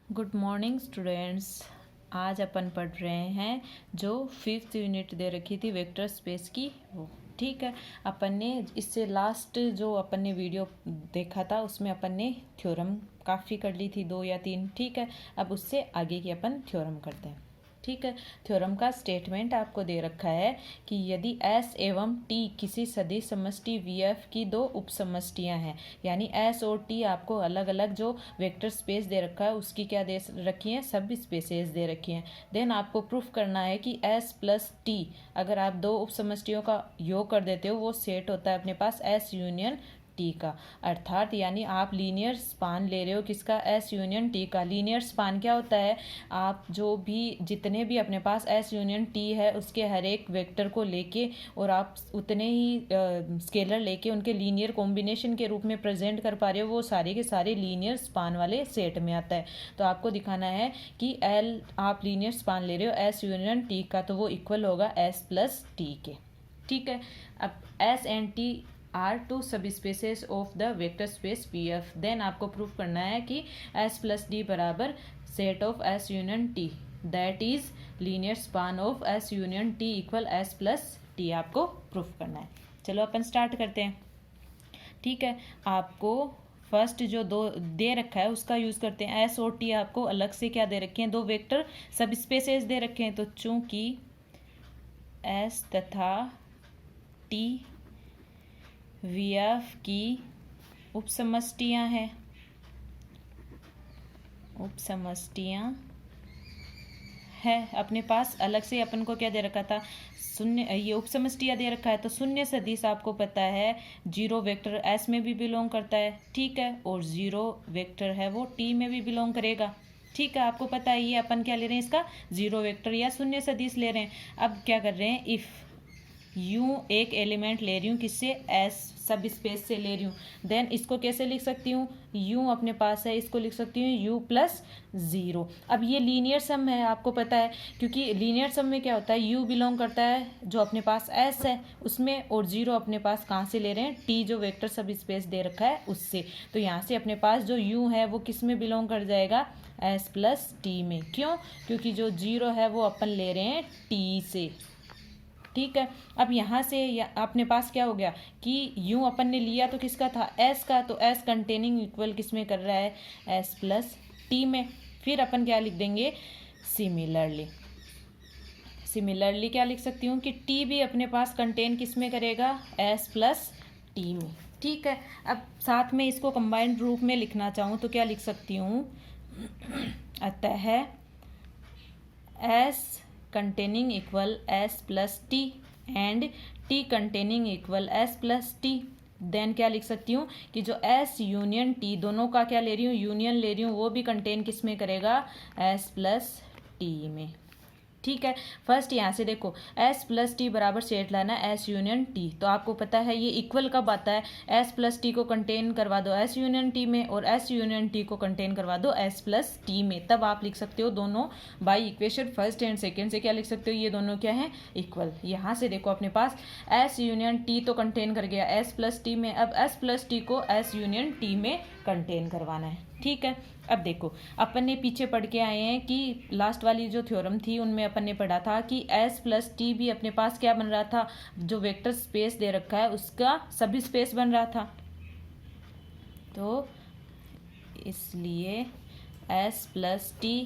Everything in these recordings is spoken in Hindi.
Good morning students. आज अपन पढ़ रहे हैं जो 5th यूनिट दे रखी थी वेक्टर स्पेस की वो। ठीक है, अपन ने इससे लास्ट जो अपन ने वीडियो देखा था उसमें अपन ने थ्योरम काफ़ी कर ली थी, 2 या 3। ठीक है, अब उससे आगे की अपन थ्योरम करते हैं। ठीक है, थ्योरम का स्टेटमेंट आपको दे रखा है कि यदि S एवं T किसी सदिश समष्टि VF की दो उपसमष्टियां हैं, यानी S और T आपको अलग अलग जो वेक्टर स्पेस दे रखा है उसकी क्या दे रखी है, सब स्पेसेस दे रखी हैं। देन आपको प्रूफ करना है कि S प्लस T अगर आप दो उपसमष्टियों का योग कर देते हो वो सेट होता है अपने पास S यूनियन टी का। अर्थात यानी आप लीनियर स्पान ले रहे हो किसका, एस यूनियन टी का। लीनियर स्पान क्या होता है, आप जो भी जितने भी अपने पास एस यूनियन टी है उसके हर एक वेक्टर को लेके और आप उतने ही स्केलर लेके उनके लीनियर कॉम्बिनेशन के रूप में प्रेजेंट कर पा रहे हो, वो सारे के सारे लीनियर स्पान वाले सेट में आता है। तो आपको दिखाना है कि एल आप लीनियर स्पान ले रहे हो एस यूनियन टी का, तो वो इक्वल होगा एस प्लस टी के। ठीक है, अब S and T are two sub spaces of the vector space P F. Then आपको प्रूफ करना है कि एस प्लस डी बराबर set of S union T, that is linear span of S union T equal S plus T. आपको प्रूफ करना है। चलो अपन स्टार्ट करते हैं। ठीक है, आपको फर्स्ट जो दो दे रखा है उसका यूज करते हैं। एस और टी आपको अलग से क्या दे रखे हैं, दो वेक्टर सब स्पेसेस दे रखे हैं। तो चूंकि एस तथा टी VF की उपसमष्टियां हैं, उपसमष्टियां है अपने पास। अलग से अपन को क्या दे रखा था, शून्य। ये उपसमष्टियां दे रखा है तो शून्य सदिश आपको पता है जीरो वेक्टर S में भी बिलोंग करता है। ठीक है, और जीरो वेक्टर है वो T में भी बिलोंग करेगा। ठीक है, आपको पता है ये अपन क्या ले रहे हैं, इसका जीरो वेक्टर या शून्य सदिश ले रहे हैं। अब क्या कर रहे हैं, इफ़ यू एक एलिमेंट ले रही हूँ किससे, एस सब स्पेस से ले रही हूँ। देन इसको कैसे लिख सकती हूँ, यू अपने पास है, इसको लिख सकती हूँ यू प्लस ज़ीरो। अब ये लीनियर सम है आपको पता है, क्योंकि लीनियर सम में क्या होता है, यू बिलोंग करता है जो अपने पास एस है उसमें, और जीरो अपने पास कहाँ से ले रहे हैं, टी जो वेक्टर सब स्पेस दे रखा है उससे। तो यहाँ से अपने पास जो यू है वो किस में बिलोंग कर जाएगा, एस प्लस टी में। क्यों, क्योंकि जो जीरो है वो अपन ले रहे हैं टी से। ठीक है, अब यहाँ से अपने पास क्या हो गया कि यूं अपन ने लिया तो किसका था, एस का, तो एस कंटेनिंग इक्वल किस में कर रहा है, एस प्लस टी में। फिर अपन क्या लिख देंगे, सिमिलरली। सिमिलरली क्या लिख सकती हूँ कि टी भी अपने पास कंटेन किस में करेगा, एस प्लस टी में। ठीक है, अब साथ में इसको कंबाइंड रूप में लिखना चाहूँ तो क्या लिख सकती हूँ, अतः S containing equal s plus t and t containing equal s plus t। Then क्या लिख सकती हूँ कि जो s यूनियन t दोनों का क्या ले रही हूँ, यूनियन ले रही हूँ, वो भी कंटेन किस में करेगा, s प्लस t में। ठीक है, फर्स्ट यहाँ से देखो s प्लस टी बराबर सेट लाना s यूनियन t। तो आपको पता है ये इक्वल कब आता है, s प्लस टी को कंटेन करवा दो s यूनियन t में और s यूनियन t को कंटेन करवा दो s प्लस टी में, तब आप लिख सकते हो दोनों by equation first and second से क्या लिख सकते हो, ये दोनों क्या है, इक्वल। यहाँ से देखो अपने पास s यूनियन t तो कंटेन कर गया s प्लस टी में, अब s प्लस टी को s यूनियन t में कंटेन करवाना है। ठीक है, अब देखो अपन ने पीछे पढ़ के आए हैं कि लास्ट वाली जो थ्योरम थी उनमें अपन ने पढ़ा था कि s प्लस टी भी अपने पास क्या बन रहा था, जो वेक्टर स्पेस दे रखा है उसका सभी स्पेस बन रहा था। तो इसलिए s प्लस टी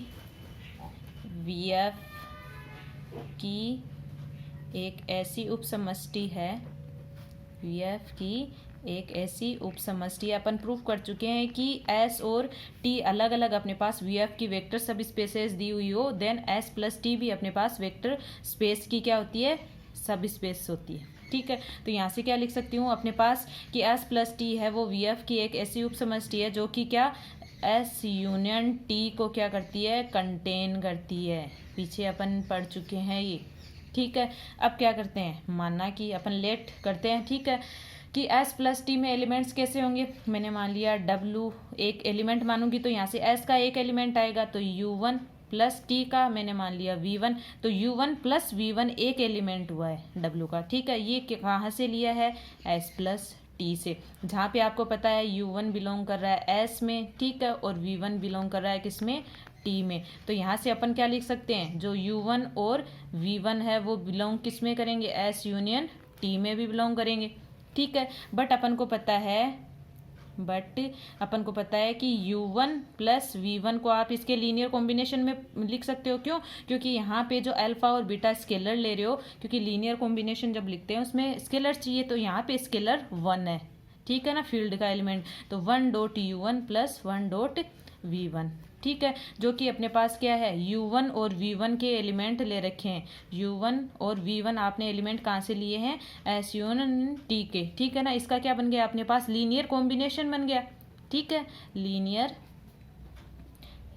VF की एक ऐसी उपसमष्टि है, VF की एक ऐसी उपसमष्टि। अपन प्रूफ कर चुके हैं कि S और T अलग अलग अपने पास VF की वेक्टर सब स्पेसेस दी हुई हो, देन S प्लस T भी अपने पास वेक्टर स्पेस की क्या होती है, सब स्पेस होती है। ठीक है, तो यहाँ से क्या लिख सकती हूँ अपने पास कि S प्लस T है वो VF की एक ऐसी उपसमष्टि है जो कि क्या, S यूनियन T को क्या करती है, कंटेन करती है। पीछे अपन पढ़ चुके हैं ये। ठीक है, अब क्या करते हैं, मानना कि अपन लेट करते हैं। ठीक है, कि S प्लस टी में एलिमेंट्स कैसे होंगे, मैंने मान लिया W एक एलिमेंट मानूंगी तो यहाँ से S का एक एलिमेंट आएगा, तो U1 प्लस T का मैंने मान लिया V1, तो U1 प्लस V1 एक एलिमेंट हुआ है W का। ठीक है, ये कहाँ से लिया है, S प्लस टी से, जहाँ पे आपको पता है U1 बिलोंग कर रहा है S में, ठीक है, और V1 बिलोंग कर रहा है किसमें, T में। तो यहाँ से अपन क्या लिख सकते हैं, जो U1 और V1 है वो बिलोंग किस में करेंगे, S यूनियन T में भी बिलोंग करेंगे, ठीक है। बट अपन को पता है कि U1 प्लस V1 को आप इसके लीनियर कॉम्बिनेशन में लिख सकते हो। क्यों? क्योंकि यहाँ पे जो अल्फा और बीटा स्केलर ले रहे हो, क्योंकि लीनियर कॉम्बिनेशन जब लिखते हैं उसमें स्केलर चाहिए, तो यहाँ पे स्केलर 1 है, ठीक है ना, फील्ड का एलिमेंट। तो 1 dot U1 plus 1 dot V1, ठीक है, जो कि अपने पास क्या है, U1 और V1 के एलिमेंट ले रखे हैं। U1 और V1 आपने एलिमेंट कहाँ से लिए हैं, S यूनियन T के, ठीक है ना। इसका क्या बन गया अपने पास, लीनियर कॉम्बिनेशन बन गया, ठीक है,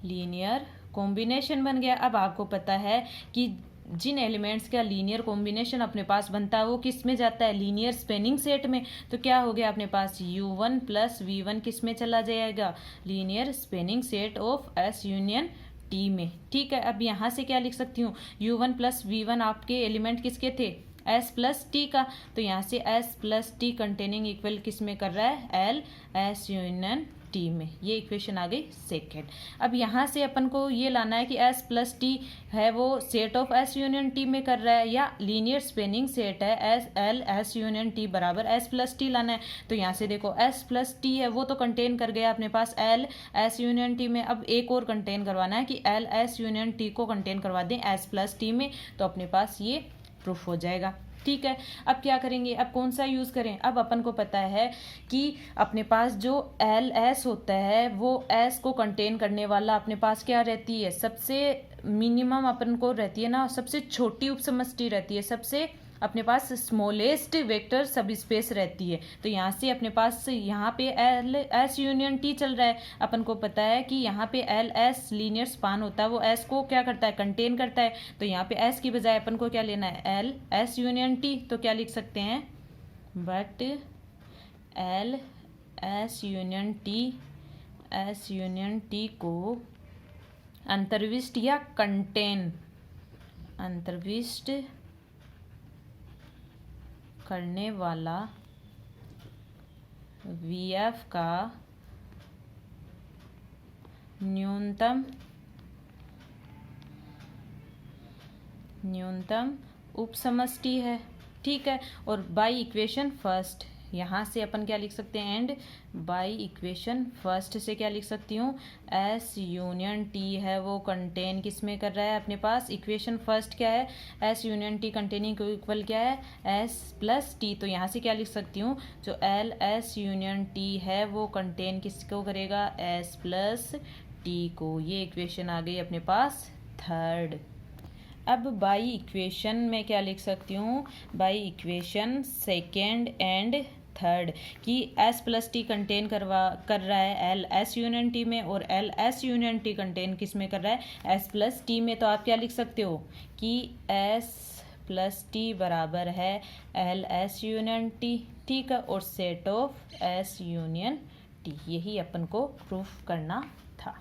लीनियर कॉम्बिनेशन बन गया। अब आपको पता है कि जिन एलिमेंट्स का लीनियर कॉम्बिनेशन अपने पास बनता है वो किस में जाता है, लीनियर स्पेनिंग सेट में। तो क्या हो गया अपने पास, U1 प्लस V1 किस में चला जाएगा, linear spanning set of S union T में, ठीक है। अब यहाँ से क्या लिख सकती हूँ, U1 प्लस V1 आपके एलिमेंट किसके थे, S प्लस T का। तो यहाँ से S plus T containing equal किस में कर रहा है, L S यूनियन T में। ये इक्वेशन आ गई सेकेंड। अब यहाँ से अपन को ये लाना है कि S प्लस T है वो set of S union T में कर रहा है या लीनियर स्पेनिंग सेट है, L S यूनियन T बराबर S प्लस T लाना है। तो यहाँ से देखो S प्लस T है वो तो कंटेन कर गया अपने पास L S यूनियन T में। अब एक और कंटेन करवाना है कि L S यूनियन T को कंटेन करवा दें S प्लस T में, तो अपने पास ये प्रूफ हो जाएगा, ठीक है। अब क्या करेंगे, अब कौन सा यूज़ करें, अब अपन को पता है कि अपने पास जो एल एस होता है वो एस को कंटेन करने वाला अपने पास क्या रहती है, सबसे मिनिमम अपन को रहती है ना, सबसे छोटी उपसमष्टि रहती है, सबसे अपने पास स्मॉलेस्ट वेक्टर सब स्पेस रहती है। तो यहाँ से अपने पास यहाँ पे एल एस यूनियन टी चल रहा है, अपन को पता है कि यहाँ पे एल एस लीनियर स्पान होता है, वो एस को क्या करता है, कंटेन करता है। तो यहाँ पे एस की बजाय अपन को क्या लेना है, एल एस यूनियन टी। तो क्या लिख सकते हैं, but L S union T को अंतर्विष्ट या कंटेन अंतर्विष्ट करने वाला VF का न्यूनतम उपसमष्टि है, ठीक है। और बाई इक्वेशन फर्स्ट, यहाँ से अपन क्या लिख सकते हैं, एंड बाई इक्वेशन फर्स्ट से क्या लिख सकती हूँ, S यूनियन T है वो कंटेन किस में कर रहा है अपने पास, इक्वेशन फर्स्ट क्या है, S union T containing equal क्या है, S प्लस T। तो यहाँ से क्या लिख सकती हूँ, जो L S यूनियन T है वो कंटेन किसको करेगा, S प्लस T को। ये इक्वेशन आ गई अपने पास थर्ड। अब बाई इक्वेशन में क्या लिख सकती हूँ, by equation second and third, कि S प्लस टी कंटेन कर रहा है L S यूनियन T में, और L S union T contain किस में कर रहा है, S प्लस T में। तो आप क्या लिख सकते हो कि S प्लस T बराबर है L S यूनियन T, ठीक है, और set of S union T। यही अपन को प्रूफ करना था।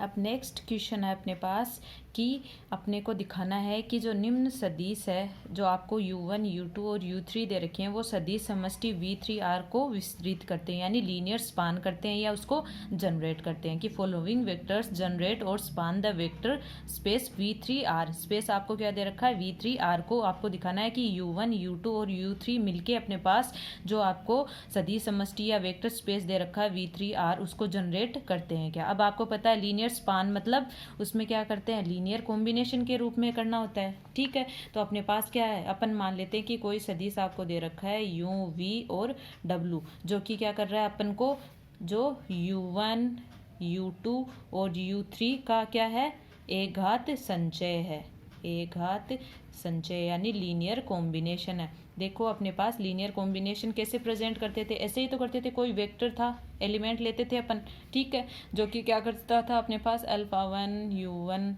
अब नेक्स्ट क्वेश्चन है अपने पास कि अपने को दिखाना है कि जो निम्न सदिश है, जो आपको U1 U2 और U3 दे रखे हैं, वो सदिश समष्टि V3R को विस्तृत करते हैं, यानी लीनियर स्पान करते हैं या उसको जनरेट करते हैं। कि फॉलोइंग वेक्टर्स जनरेट और span the vector space V3R। Space आपको क्या दे रखा है, V3R को आपको दिखाना है कि U1 U2 और U3 मिलके अपने पास जो आपको सदिश समष्टि या वेक्टर स्पेस दे रखा है V3R, उसको जनरेट करते हैं क्या। अब आपको पता है लीनियर स्पान मतलब उसमें क्या करते हैं, लीनियर कॉम्बिनेशन के रूप में करना होता है, ठीक है। तो अपने पास क्या है, अपन मान लेते हैं कि कोई सदिश आपको दे रखा है U V और W, जो कि क्या कर रहा है अपन को, जो U1 U2 और U3 का क्या है, एक घात संचय है, एक घात संचय यानी लीनियर कॉम्बिनेशन है। देखो अपने पास लीनियर कॉम्बिनेशन कैसे प्रेजेंट करते थे, ऐसे ही तो करते थे, कोई वेक्टर था, एलिमेंट लेते थे अपन, ठीक है, जो कि क्या करता था अपने पास alpha 1 U1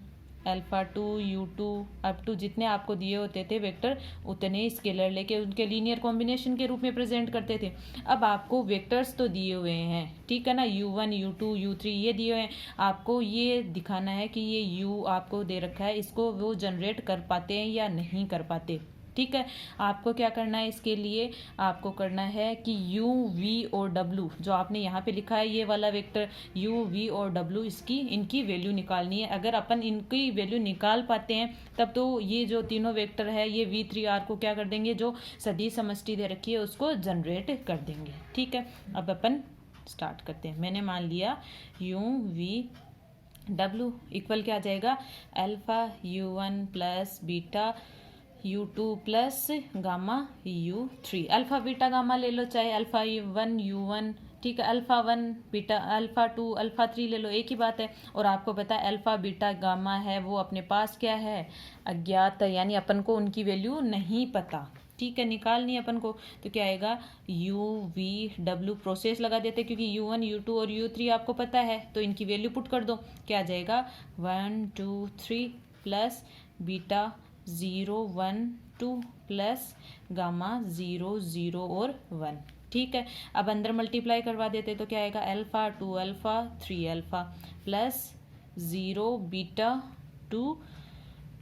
alpha 2 U2 up to जितने आपको दिए होते थे वेक्टर, उतने स्केलर लेके उनके लीनियर कॉम्बिनेशन के रूप में प्रेजेंट करते थे। अब आपको वेक्टर्स तो दिए हुए हैं, ठीक है ना, U1 U2 U3 ये दिए हुए हैं, आपको ये दिखाना है कि ये U आपको दे रखा है, इसको वो जनरेट कर पाते हैं या नहीं कर पाते। ठीक है। आपको क्या करना है, इसके लिए आपको करना है कि u v और w जो आपने यहाँ पे लिखा है ये वाला वेक्टर u v और w इनकी वैल्यू निकालनी है। अगर अपन इनकी वैल्यू निकाल पाते हैं तब तो ये जो तीनों वेक्टर है ये v3r को क्या कर देंगे, जो सदिश समष्टि दे रखी है उसको जनरेट कर देंगे। ठीक है, अब अपन स्टार्ट करते हैं। मैंने मान लिया u v w इक्वल क्या आ जाएगा, alpha u1 plus beta u2 plus gamma u3। Alpha beta gamma ले लो, चाहे अल्फा वन u1, ठीक है, अल्फा 1 बीटा अल्फा 2 अल्फा 3 ले लो, एक ही बात है। और आपको पता है अल्फा बीटा गामा है वो अपने पास क्या है, अज्ञात है, यानी अपन को उनकी वैल्यू नहीं पता। ठीक है, निकालनी है अपन को, तो क्या आएगा u v w प्रोसेस लगा देते क्योंकि u1 u2 और u3 आपको पता है, तो इनकी वैल्यू पुट कर दो। क्या आ जाएगा 1 2 3 प्लस बीटा 0 1 2 प्लस गामा 0 0 और 1। ठीक है, अब अंदर मल्टीप्लाई करवा देते तो क्या आएगा alpha 2 alpha 3 alpha plus 0 beta 2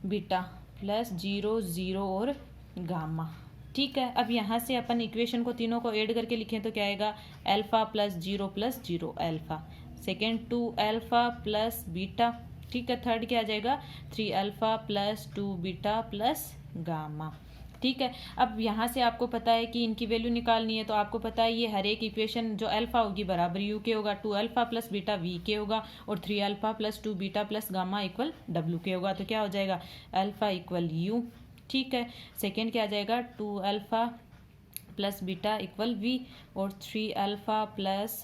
beta plus 0 0 और गामा। ठीक है, अब यहाँ से अपन इक्वेशन को तीनों को ऐड करके लिखें तो क्या आएगा alpha plus 0 alpha, second 2 alpha plus beta, ठीक है, थर्ड क्या आ जाएगा 3 alpha plus 2 beta plus gamma. ठीक है, अब यहाँ से आपको पता है कि इनकी वैल्यू निकालनी है, तो आपको पता है ये हर एक इक्वेशन जो अल्फा होगी बराबर यू के होगा, 2 अल्फा प्लस बीटा वी के होगा और 3 alpha plus 2 beta plus gamma equal W के होगा। तो क्या हो जाएगा अल्फा इक्वल यू। ठीक है, सेकेंड क्या आ जाएगा 2 alpha plus beta equal v और 3 alpha plus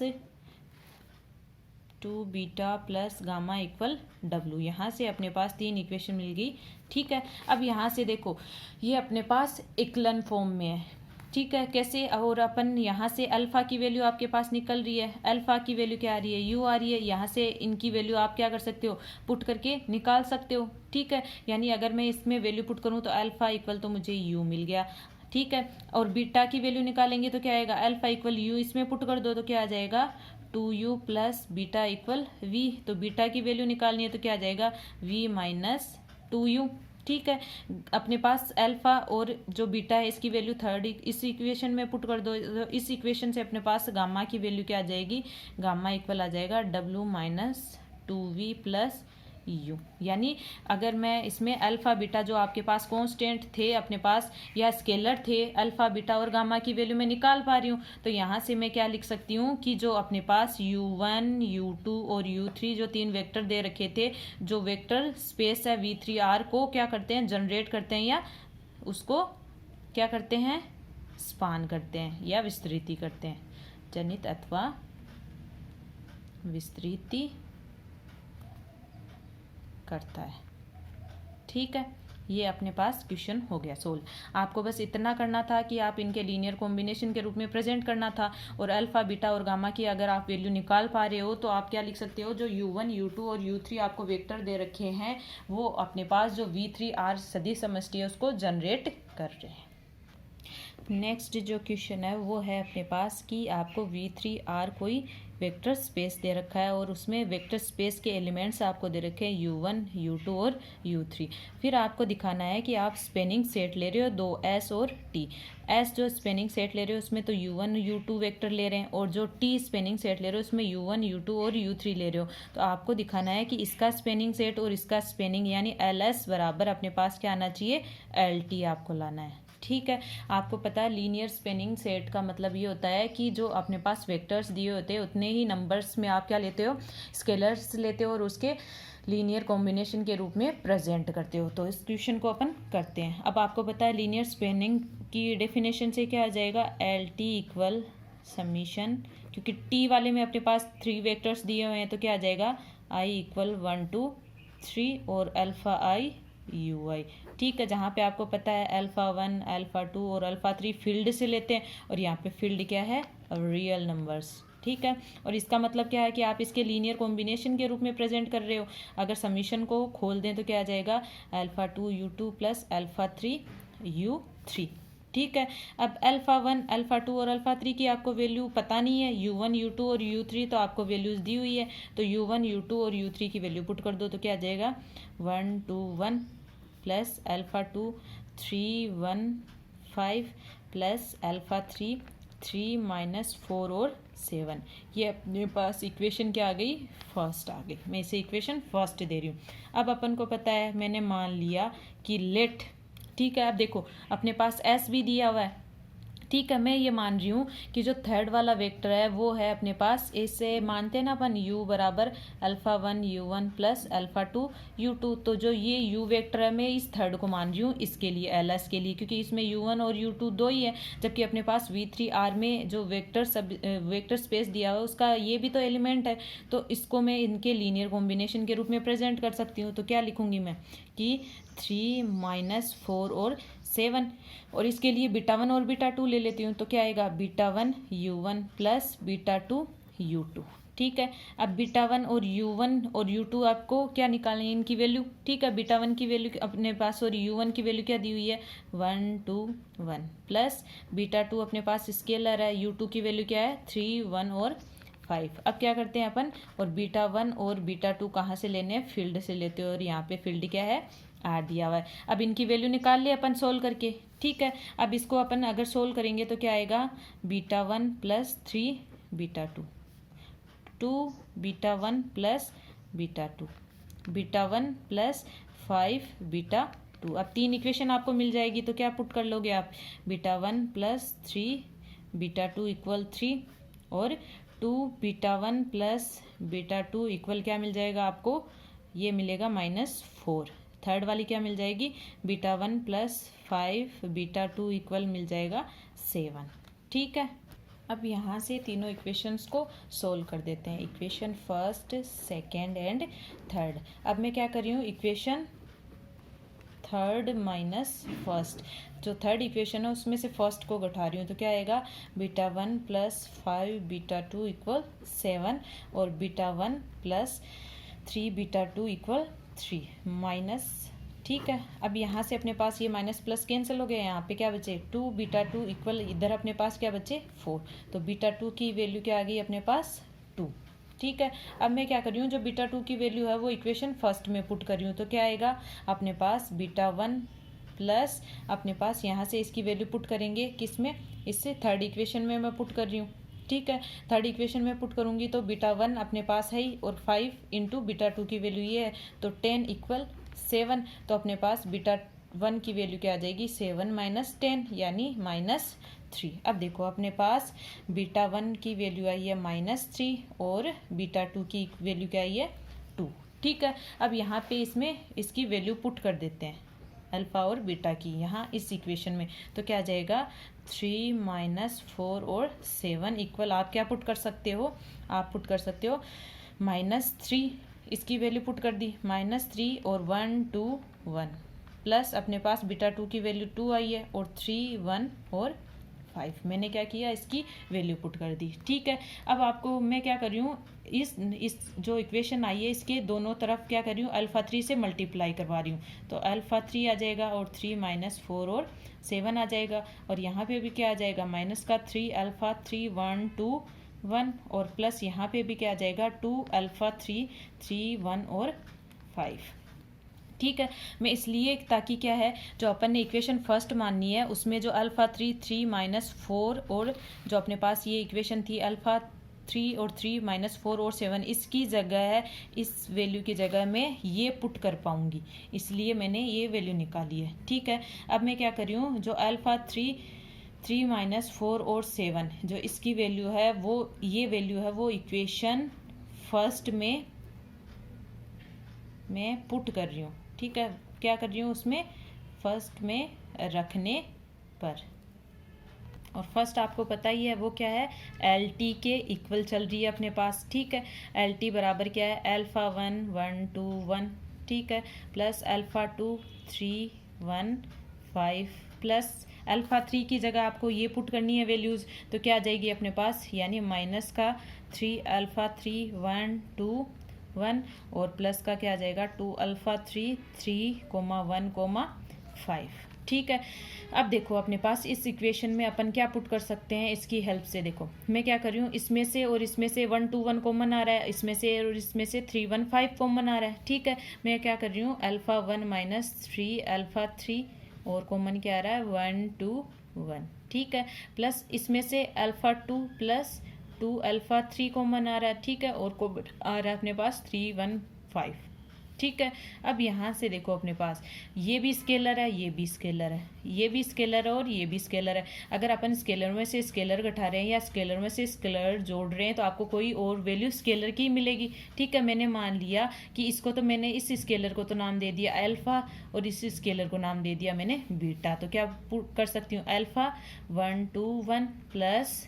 2 beta plus gamma equal डब्ल्यू। यहाँ से अपने पास 3 इक्वेशन मिल गई। ठीक है, अब यहाँ से देखो ये अपने पास इक्लन फॉर्म में है। ठीक है, कैसे, और अपन यहाँ से अल्फ़ा की वैल्यू आपके पास निकल रही है, अल्फ़ा की वैल्यू क्या आ रही है यू आ रही है, यहाँ से इनकी वैल्यू आप क्या कर सकते हो पुट करके निकाल सकते हो। ठीक है, यानी अगर मैं इसमें वैल्यू पुट करूँ तो अल्फ़ा इक्वल तो मुझे यू मिल गया। ठीक है, और बीटा की वैल्यू निकालेंगे तो क्या आएगा अल्फ़ा इक्वल यू, इसमें पुट कर दो तो क्या आ जाएगा 2u plus beta equal v। तो बीटा की वैल्यू निकालनी है तो क्या आ जाएगा v माइनस 2u। ठीक है, अपने पास अल्फा और जो बीटा है इसकी वैल्यू थर्ड इस इक्वेशन में पुट कर दो, तो इस इक्वेशन से अपने पास गामा की वैल्यू क्या आ जाएगी, गामा इक्वल आ जाएगा w minus 2v plus you. यानी अगर मैं इसमें अल्फ़ा बीटा जो आपके पास कांस्टेंट थे अपने पास या स्केलर थे, अल्फ़ा बीटा और गामा की वैल्यू मैं निकाल पा रही हूँ, तो यहाँ से मैं क्या लिख सकती हूँ कि जो अपने पास u1 u2 और u3 जो 3 वेक्टर दे रखे थे, जो वेक्टर स्पेस है v3r को क्या करते हैं जनरेट करते हैं या उसको क्या करते हैं स्पान करते हैं या विस्तृति करते हैं, जनित अथवा विस्तृति करता है। ठीक है, ये अपने पास क्वेश्चन हो गया सोल्व। आपको बस इतना करना था कि आप इनके लीनियर कॉम्बिनेशन के रूप में प्रेजेंट करना था, और अल्फा बीटा और गामा की अगर आप वैल्यू निकाल पा रहे हो तो आप क्या लिख सकते हो, जो u1 u2 और u3 आपको वेक्टर दे रखे हैं वो अपने पास जो v3r सदिश समष्टि है उसको जनरेट कर रहे हैं। नेक्स्ट जो क्वेश्चन है वो है अपने पास कि आपको v3r कोई वेक्टर स्पेस दे रखा है और उसमें वेक्टर स्पेस के एलिमेंट्स आपको दे रखे हैं u1 u2 और u3। फिर आपको दिखाना है कि आप स्पेनिंग सेट ले रहे हो दो s और t। s जो स्पेनिंग सेट ले रहे हो उसमें तो u1 u2 वेक्टर ले रहे हैं, और जो t स्पेनिंग सेट ले रहे हो उसमें u1 u2 और u3 ले रहे हो। तो आपको दिखाना है कि इसका स्पेनिंग सेट और इसका स्पेनिंग यानी ls बराबर अपने पास क्या आना चाहिए lt आपको लाना है। ठीक है, आपको पता है लीनियर स्पेनिंग सेट का मतलब ये होता है कि जो अपने पास वेक्टर्स दिए होते हैं उतने ही नंबर्स में आप क्या लेते हो स्केलर्स लेते हो और उसके लीनियर कॉम्बिनेशन के रूप में प्रेजेंट करते हो। तो इस क्वेश्चन को अपन करते हैं। अब आपको पता है लीनियर स्पेनिंग की डेफिनेशन से क्या आ जाएगा एल टी इक्वल समीशन, क्योंकि टी वाले में अपने पास 3 वेक्टर्स दिए हुए हैं तो क्या आ जाएगा आई इक्वल 1 2 3 और अल्फ़ा आई यू आई। ठीक है, जहाँ पे आपको पता है अल्फ़ा 1 अल्फ़ा 2 और अल्फ़ा 3 फील्ड से लेते हैं और यहाँ पे फील्ड क्या है रियल नंबर्स। ठीक है, और इसका मतलब क्या है कि आप इसके लीनियर कॉम्बिनेशन के रूप में प्रेजेंट कर रहे हो। अगर समीशन को खोल दें तो क्या आ जाएगा alpha 2 u2 plus alpha 3 u3। ठीक है, अब अल्फ़ा 1 अल्फ़ा 2 और अल्फ़ा 3 की आपको वैल्यू पता नहीं है, u1 u2 और u3 तो आपको वैल्यूज़ दी हुई है, तो u1 u2 और u3 की वैल्यू पुट कर दो तो क्या आ जाएगा 1 2 1 प्लस अल्फ़ा 2 3 1 5 प्लस अल्फ़ा 3 और 7। ये अपने पास इक्वेशन क्या आ गई, फर्स्ट आ गई। मैं इसे इक्वेशन फर्स्ट दे रही हूँ। अब अपन को पता है, मैंने मान लिया कि लेट, ठीक है। अब देखो अपने पास एस भी दिया हुआ है, ठीक है। मैं ये मान रही हूँ कि जो थर्ड वाला वेक्टर है वो है अपने पास, इसे मानते हैं ना अपन u बराबर alpha 1 u1 plus alpha 2 u2। तो जो ये u वेक्टर है मैं इस थर्ड को मान रही हूँ इसके लिए, ls के लिए, क्योंकि इसमें u1 और u2 दो ही है। जबकि अपने पास v3r में जो वेक्टर स्पेस दिया हुआ है उसका ये भी तो एलिमेंट है, तो इसको मैं इनके लीनियर कॉम्बिनेशन के रूप में प्रेजेंट कर सकती हूँ। तो क्या लिखूंगी मैं कि 3 - 4 और 7, और इसके लिए बीटा 1 और बीटा 2 ले लेती हूँ। तो क्या आएगा, beta 1 u1 plus beta 2 u2, ठीक है। अब बीटा 1 और u1 और u2 आपको क्या निकालनी है, इनकी वैल्यू, ठीक है। बीटा 1 की वैल्यू अपने पास और u1 की वैल्यू क्या दी हुई है 1 2 1 प्लस बीटा 2 अपने पास स्केलर है, u2 की वैल्यू क्या है 3 1 और 5। अब क्या करते हैं अपन, और बीटा 1 और बीटा 2 कहाँ से लेने हैं, फील्ड से लेते हैं, और यहाँ पे फील्ड क्या है आर दिया हुआ है। अब इनकी वैल्यू निकाल ले अपन सोल्व करके, ठीक है। अब इसको अपन अगर सोल्व करेंगे तो क्या आएगा, beta 1 plus 3 beta 2 beta 1 plus beta 2 beta 1 plus 5 beta 2। अब 3 इक्वेशन आपको मिल जाएगी, तो क्या पुट कर लोगे आप, बीटा 1 प्लस 3 बीटा 2 इक्वल 3 और 2 बीटा 1 प्लस बीटा 2 इक्वल क्या मिल जाएगा आपको, ये मिलेगा -4। थर्ड वाली क्या मिल जाएगी, बीटा 1 प्लस 5 बीटा 2 इक्वल मिल जाएगा 7, ठीक है। अब यहाँ से तीनों इक्वेशंस को सोल्व कर देते हैं, equation first, second and third. अब मैं क्या कर रही हूँ, इक्वेशन थर्ड माइनस फर्स्ट, जो थर्ड इक्वेशन है उसमें से फर्स्ट को घटा रही हूँ। तो क्या आएगा, बीटा 1 प्लस 5 बीटा 2 इक्वल 7 और beta 1 plus 3 beta 2 equal 3 minus, ठीक है। अब यहाँ से अपने पास ये माइनस प्लस कैंसिल हो गया, यहाँ पे क्या बचे 2 बीटा 2 इक्वल, इधर अपने पास क्या बचे 4। तो बीटा 2 की वैल्यू क्या आ गई अपने पास 2, ठीक है। अब मैं क्या कर रही हूँ, जो बीटा 2 की वैल्यू है वो इक्वेशन फर्स्ट में पुट कर रही हूँ। तो क्या आएगा अपने पास, बीटा 1 प्लस अपने पास यहाँ से इसकी वैल्यू पुट करेंगे किस में, इससे थर्ड इक्वेशन में मैं पुट कर रही हूँ, ठीक है। थर्ड इक्वेशन में पुट करूँगी तो बीटा 1 अपने पास है ही, और 5 इंटू बीटा 2 की वैल्यू ये है, तो 10 इक्वल 7। तो अपने पास बीटा 1 की वैल्यू क्या आ जाएगी, 7 माइनस 10 यानी -3। अब देखो अपने पास बीटा 1 की वैल्यू आई है -3 और बीटा 2 की वैल्यू क्या आई है 2, ठीक है। अब यहाँ पे इसमें इसकी वैल्यू पुट कर देते हैं, अल्फा और बीटा की, यहाँ इस इक्वेशन में। तो क्या आ जाएगा 3 - 4 और 7 इक्वल, आप क्या पुट कर सकते हो, आप पुट कर सकते हो -3, इसकी वैल्यू पुट कर दी -3 और 1 2 1 प्लस अपने पास बीटा 2 की वैल्यू 2 आई है और 3 1 और 5, मैंने क्या किया इसकी वैल्यू पुट कर दी, ठीक है। अब आपको मैं क्या कर रही हूँ, इस जो इक्वेशन आई है इसके दोनों तरफ क्या कर रही हूँ, अल्फ़ा 3 से मल्टीप्लाई करवा रही हूँ। तो अल्फ़ा 3 आ जाएगा और 3 - 4 और 7 आ जाएगा, और यहाँ पे भी क्या आ जाएगा माइनस का 3 अल्फ़ा 3 1 2 1 और प्लस यहाँ पे भी क्या आ जाएगा 2 अल्फ़ा 3 3 1 और 5, ठीक है। मैं इसलिए ताकि क्या है, जो अपन ने इक्वेशन फर्स्ट माननी है उसमें जो अल्फ़ा 3 3 - 4 और जो अपने पास ये इक्वेशन थी अल्फ़ा 3 और 3 - 4 और 7, इसकी जगह है, इस वैल्यू की जगह मैं ये पुट कर पाऊँगी, इसलिए मैंने ये वैल्यू निकाली है, ठीक है। अब मैं क्या कर रही हूँ, जो अल्फ़ा 3 3 - 4 और 7 जो इसकी वैल्यू है वो, ये वैल्यू है वो इक्वेशन फर्स्ट में मैं पुट कर रही हूँ, ठीक है। क्या कर रही हूँ, उसमें फर्स्ट में रखने पर, और फर्स्ट आपको पता ही है वो क्या है, एल टी के इक्वल चल रही है अपने पास, ठीक है। एल टी बराबर क्या है, अल्फ़ा 1 1 2 1, ठीक है, प्लस अल्फ़ा 2 3 1 5 प्लस अल्फ़ा 3 की जगह आपको ये पुट करनी है वैल्यूज़, तो क्या आ जाएगी अपने पास, यानी माइनस का 3 अल्फ़ा 3 1 2 1 और प्लस का क्या आ जाएगा 2 अल्फ़ा 3 3 1 5, ठीक है। अब देखो अपने पास इस इक्वेशन में अपन क्या पुट कर सकते हैं, इसकी हेल्प से देखो मैं क्या कर रही हूँ, इसमें से और इसमें से 1 2 1 कॉमन आ रहा है, इसमें से और इसमें से 3 1 5 कॉमन आ रहा है, ठीक है। मैं क्या कर रही हूँ, अल्फ़ा 1 - 3 अल्फ़ा 3 और कॉमन क्या आ रहा है 1 2 1, ठीक है। प्लस इसमें से अल्फ़ा 2 प्लस 2 अल्फ़ा 3 कॉमन आ रहा है, ठीक है। और कॉमन आ रहा है अपने पास 3 1 5, ठीक है। अब यहाँ से देखो अपने पास ये भी स्केलर है, ये भी स्केलर है, ये भी स्केलर है और ये भी स्केलर है। अगर अपन स्केलर में से स्केलर घटा रहे हैं या स्केलर में से स्केलर जोड़ रहे हैं तो आपको कोई और वैल्यू स्केलर की मिलेगी, ठीक है। मैंने मान लिया कि इसको तो मैंने इस स्केलर को तो नाम दे दिया अल्फ़ा और इस स्केलर को नाम दे दिया मैंने बीटा। तो क्या कर सकती हूँ, अल्फ़ा 1 2 1 प्लस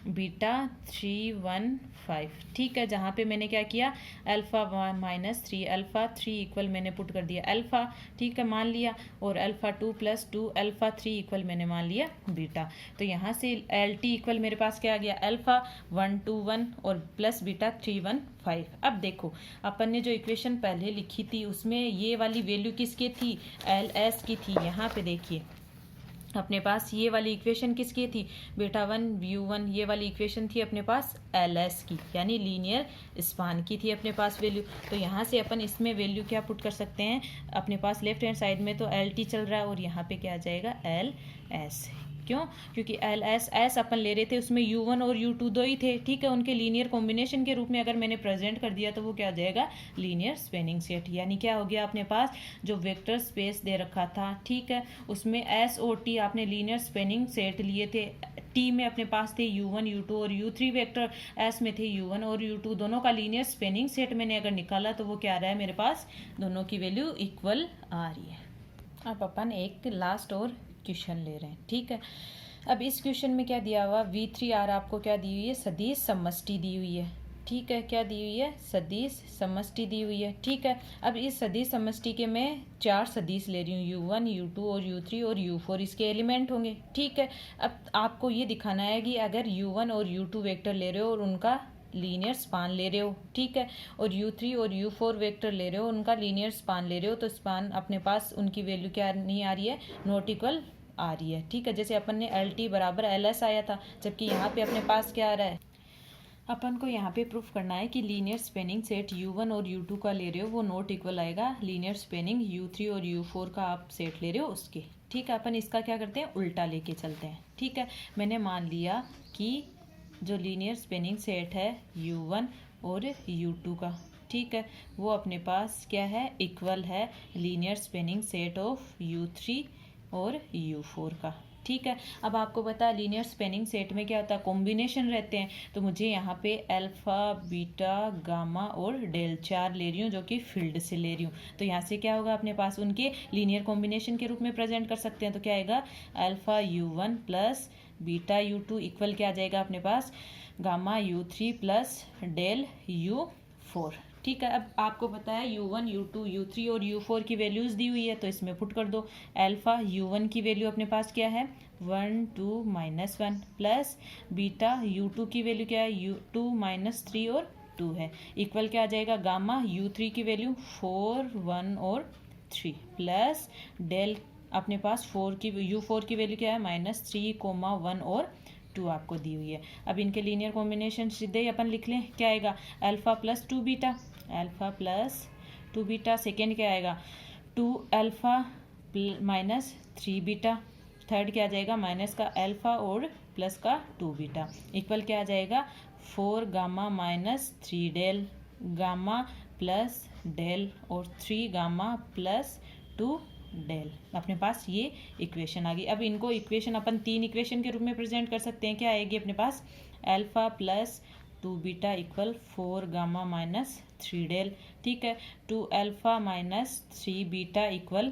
बीटा 3 1 5, ठीक है। जहाँ पे मैंने क्या किया अल्फ़ा माइनस 3 अल्फ़ा 3 इक्वल मैंने पुट कर दिया अल्फ़ा, ठीक है, मान लिया। और अल्फ़ा 2 प्लस 2 अल्फ़ा 3 इक्वल मैंने मान लिया बीटा। तो यहाँ से एल टी इक्वल मेरे पास क्या आ गया अल्फ़ा 1 2 1 और प्लस बीटा 3 1 5। अब देखो अपन ने जो इक्वेशन पहले लिखी थी उसमें ये वाली वैल्यू किसकी थी, एल एस की थी। यहाँ पे देखिए अपने पास ये वाली इक्वेशन किसकी थी, बीटा 1 व्यू 1, ये वाली इक्वेशन थी अपने पास एल एस की, यानी लीनियर स्पान की थी अपने पास वैल्यू। तो यहाँ से अपन इसमें वैल्यू क्या पुट कर सकते हैं, अपने पास लेफ्ट हैंड साइड में तो एल टी चल रहा है और यहाँ पे क्या आ जाएगा एल एस। क्यों, क्योंकि एल एस एस अपन ले रहे थे उसमें u1 और u2 दो ही थे, ठीक है। उनके लीनियर कॉम्बिनेशन के रूप में अगर मैंने प्रेजेंट कर दिया तो वो क्या आ जाएगा लीनियर स्पेनिंग सेट। यानी क्या हो गया अपने पास जो वेक्टर स्पेस दे रखा था, ठीक है, उसमें एस और टी आपने लीनियर स्पेनिंग सेट लिए थे। टी में अपने पास थे u1 u2 और u3 वेक्टर, एस में थे u1 और u2, दोनों का लीनियर स्पेनिंग सेट मैंने अगर निकाला तो वो क्या आ रहा है मेरे पास दोनों की वैल्यू इक्वल आ रही है। अब अपन एक लास्ट और क्वेश्चन ले रहे हैं, ठीक है। अब इस क्वेश्चन में क्या दिया हुआ V3R आपको क्या दी हुई है, सदिश समष्टि दी हुई है, ठीक है। क्या दी हुई है, सदिश समष्टि दी हुई है, ठीक है। अब इस सदिश समष्टि के मैं 4 सदिश ले रही हूँ u1 u2 और u3 और u4 इसके एलिमेंट होंगे, ठीक है। अब आपको ये दिखाना है कि अगर u1 और u2 वेक्टर ले रहे हो और उनका लीनियर स्पान ले रहे हो, ठीक है, और u3 और u4 वेक्टर ले रहे हो उनका लीनियर स्पान ले रहे हो, तो स्पान अपने पास उनकी वैल्यू क्या नहीं आ रही है, नॉट इक्वल आ रही है, ठीक है। जैसे अपन ने एल टी बराबर एल एस आया था, जबकि यहाँ पे अपने पास क्या आ रहा है, अपन को यहाँ पे प्रूफ करना है कि लीनियर स्पेनिंग सेट u1 और u2 का ले रहे हो वो नॉट इक्वल आएगा लीनियर स्पेनिंग u3 और u4 का आप सेट ले रहे हो उसके, ठीक है। अपन इसका क्या करते हैं, उल्टा लेके चलते हैं, ठीक है। मैंने मान लिया कि जो लीनियर स्पेनिंग सेट है u1 और u2 का, ठीक है, वो अपने पास क्या है, इक्वल है linear spanning set of u3 और u4 का, ठीक है। अब आपको पता है लीनियर स्पेनिंग सेट में क्या होता है, कॉम्बिनेशन रहते हैं। तो मुझे यहाँ पे अल्फा बीटा गामा और डेल 4 ले रही हूँ जो कि फील्ड से ले रही हूँ। तो यहाँ से क्या होगा अपने पास उनके लीनियर कॉम्बिनेशन के रूप में प्रेजेंट कर सकते हैं। तो क्या आएगा alpha u1 plus beta u2 equal क्या आ जाएगा अपने पास gamma u3 plus del u4, ठीक है। अब आपको पता है u1 u2 u3 और u4 की वैल्यूज़ दी हुई है तो इसमें पुट कर दो। अल्फ़ा u1 की वैल्यू अपने पास क्या है 1 2 -1 प्लस बीटा u2 की वैल्यू क्या है u2 -3 और 2 है, इक्वल क्या आ जाएगा गामा u3 की वैल्यू 4 1 और 3 प्लस डेल अपने पास u4 की वैल्यू क्या है -3 1 और 2 आपको दी हुई है। अब इनके लीनियर कॉम्बिनेशन सीधे ही अपन लिख लें, क्या आएगा alpha plus 2 beta, alpha plus 2 beta, second क्या आएगा 2 अल्फ़ा माइनस 3 बीटा, थर्ड क्या आ जाएगा माइनस का अल्फ़ा और प्लस का 2 बीटा, इक्वल क्या आ जाएगा 4 gamma -3 del, gamma plus del और 3 गामा प्लस 2 डेल। अपने पास ये इक्वेशन आ गई। अब इनको इक्वेशन अपन 3 इक्वेशन के रूप में प्रेजेंट कर सकते हैं। क्या आएगी अपने पास alpha plus 2 beta equal 4 gamma -3 del, ठीक है। 2 alpha -3 beta equal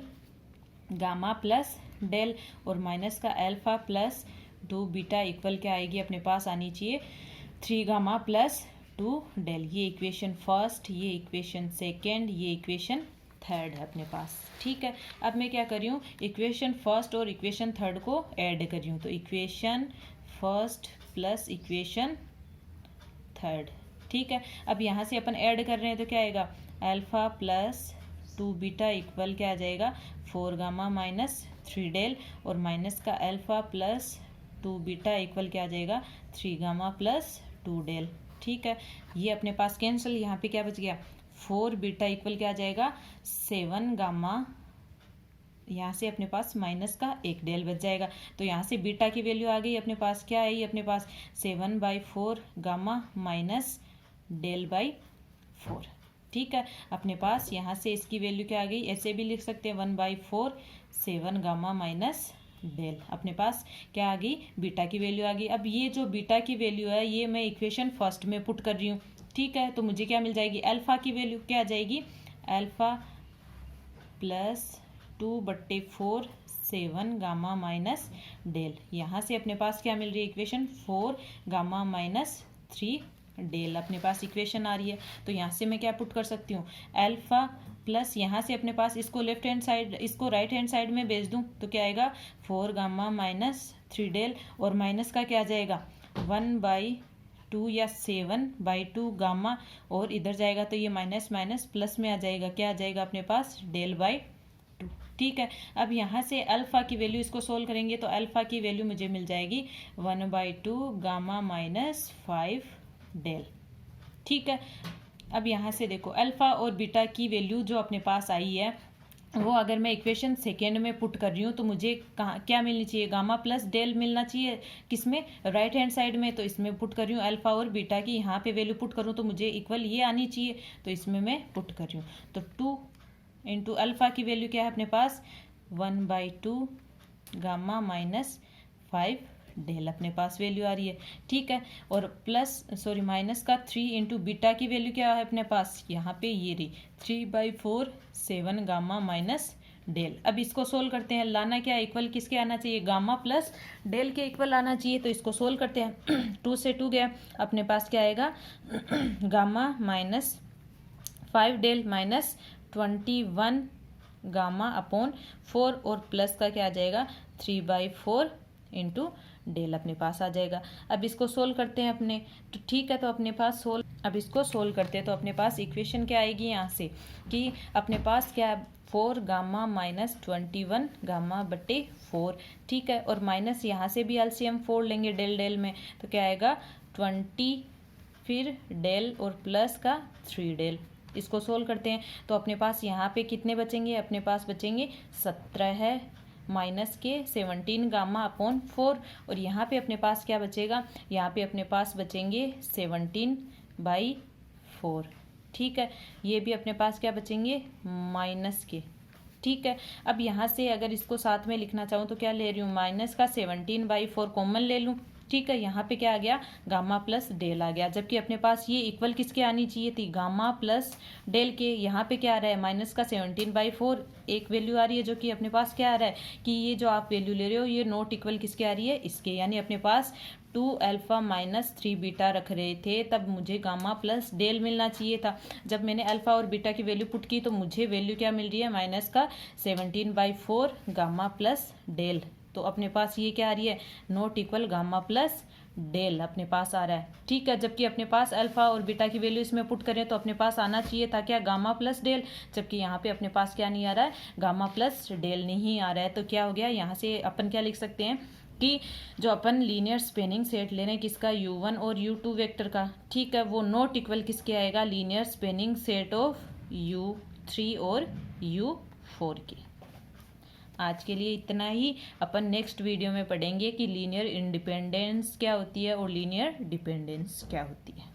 gamma plus del और माइनस का अल्फ़ा प्लस 2 बीटा इक्वल क्या आएगी अपने पास आनी चाहिए 3 गामा प्लस 2 डेल। ये इक्वेशन फर्स्ट, ये इक्वेशन सेकेंड, ये इक्वेशन थर्ड है अपने पास, ठीक है। अब मैं क्या कर रही हूँ इक्वेशन फर्स्ट और इक्वेशन थर्ड को ऐड कर रही हूँ। तो equation first plus equation third, ठीक है। अब यहाँ से अपन ऐड कर रहे हैं तो क्या आएगा अल्फ़ा प्लस 2 बीटा इक्वल क्या आ जाएगा 4 गामा -3 डेल और माइनस का अल्फ़ा प्लस 2 बीटा इक्वल क्या आ जाएगा 3 गामा प्लस 2 डेल, ठीक है। ये अपने पास कैंसिल, यहाँ पे क्या बच गया 4 बीटा इक्वल क्या आ जाएगा 7 गामा यहाँ से अपने पास माइनस का एक डेल बच जाएगा। तो यहाँ से बीटा की वैल्यू आ गई अपने पास, क्या आई अपने पास 7/4 गामा माइनस डेल बाई 4। ठीक है, अपने पास यहाँ से इसकी वैल्यू क्या आ गई, ऐसे भी लिख सकते हैं 1/4 7 गामा माइनस डेल। अपने पास क्या आ गई, बीटा की वैल्यू आ गई। अब ये जो बीटा की वैल्यू है ये मैं इक्वेशन फर्स्ट में पुट कर रही हूँ। ठीक है, तो मुझे क्या मिल जाएगी, अल्फा की वैल्यू क्या आ जाएगी, alpha plus 2/4 7 gamma minus del. यहाँ से अपने पास क्या मिल रही है इक्वेशन, 4 गामा माइनस 3 डेल अपने पास इक्वेशन आ रही है। तो यहाँ से मैं क्या पुट कर सकती हूँ, अल्फा प्लस यहाँ से अपने पास इसको लेफ्ट हैंड साइड, इसको राइट हैंड साइड में भेज दूँ तो क्या आएगा 4 गामा माइनस 3 डेल, और माइनस का क्या आ जाएगा 1/2 या 7/2 गामा, और इधर जाएगा तो ये माइनस माइनस प्लस में आ जाएगा, क्या आ जाएगा अपने पास डेल बाई 2। ठीक है, अब यहाँ से अल्फा की वैल्यू इसको सोल्व करेंगे तो अल्फा की वैल्यू मुझे मिल जाएगी 1/2 गामा माइनस 5 डेल। ठीक है, अब यहाँ से देखो अल्फा और बीटा की वैल्यू जो अपने पास आई है वो अगर मैं इक्वेशन सेकेंड में पुट कर रही हूँ तो मुझे कहाँ क्या मिलनी चाहिए, गामा प्लस डेल मिलना चाहिए, किसमें, राइट हैंड साइड में। तो इसमें पुट कर रही हूँ अल्फा और बीटा की, यहाँ पे वैल्यू पुट करूँ तो मुझे इक्वल ये आनी चाहिए, तो इसमें मैं पुट कर रही हूँ। तो 2 इंटू अल्फा की वैल्यू क्या है अपने पास 1/2 गामा माइनस 5 डेल अपने पास वैल्यू आ रही है। ठीक है, और माइनस का 3 इंटू बीटा की वैल्यू क्या है अपने पास, यहाँ पे ये रही 3/4 7 गामा माइनस डेल। अब इसको सोल्व करते हैं, लाना क्या है, इक्वल किसके आना चाहिए, गामा प्लस डेल के इक्वल आना चाहिए। तो इसको सोल्व करते हैं 2 से 2 गया, अपने पास क्या आएगा gamma minus 5 del minus 21 gamma upon 4, और प्लस का क्या आ जाएगा 3/4 इंटू डेल अपने पास आ जाएगा। अब इसको सोल्व करते हैं अपने, तो ठीक है, तो अपने पास अब इसको सोल्व करते हैं तो अपने पास इक्वेशन क्या आएगी यहाँ से कि अपने पास क्या 4 गामा माइनस 21 गामा बटे 4। ठीक है, और माइनस यहाँ से भी एलसीएम 4 लेंगे डेल डेल में, तो क्या आएगा 20 फिर डेल और प्लस का 3 डेल। इसको सोल्व करते हैं तो अपने पास यहाँ पे कितने बचेंगे, अपने पास बचेंगे 17 है माइनस के 17 गामा अपॉन 4, और यहाँ पे अपने पास क्या बचेगा, यहाँ पे अपने पास बचेंगे 17/4। ठीक है, ये भी अपने पास क्या बचेंगे माइनस के। ठीक है, अब यहाँ से अगर इसको साथ में लिखना चाहूँ तो क्या ले रही हूँ, माइनस का 17/4 कॉमन ले लूँ। ठीक है, यहाँ पे क्या आ गया गामा प्लस डेल आ गया, जबकि अपने पास ये इक्वल किसके आनी चाहिए थी, गामा प्लस डेल के। यहाँ पे क्या आ रहा है माइनस का 17/4 एक वैल्यू आ रही है, जो कि अपने पास क्या आ रहा है कि ये जो आप वैल्यू ले रहे हो ये नॉट इक्वल किसके आ रही है, इसके। यानी अपने पास 2 अल्फा माइनस 3 बीटा रख रहे थे, तब मुझे गामा प्लस डेल मिलना चाहिए था। जब मैंने अल्फा और बीटा की वैल्यू पुट की तो मुझे वैल्यू क्या मिल रही है, माइनस का 17/4 गामा प्लस डेल। तो अपने पास ये क्या आ रही है, not equal gamma plus del अपने पास आ रहा है। ठीक है, जबकि अपने पास अल्फा और बीटा की वैल्यू इसमें पुट करें तो अपने पास आना चाहिए था क्या, गामा प्लस डेल, जबकि यहाँ पे अपने पास क्या नहीं आ रहा है, गामा प्लस डेल नहीं आ रहा है। तो क्या हो गया, यहाँ से अपन क्या लिख सकते हैं कि जो अपन लीनियर स्पेनिंग सेट ले रहे हैं किसका, U1 और U2 वेक्टर का। ठीक है, वो नॉट इक्वल किसके आएगा, linear spanning set of U3 और U4 के। आज के लिए इतना ही, अपन नेक्स्ट वीडियो में पढ़ेंगे कि लीनियर इंडिपेंडेंस क्या होती है और लीनियर डिपेंडेंस क्या होती है।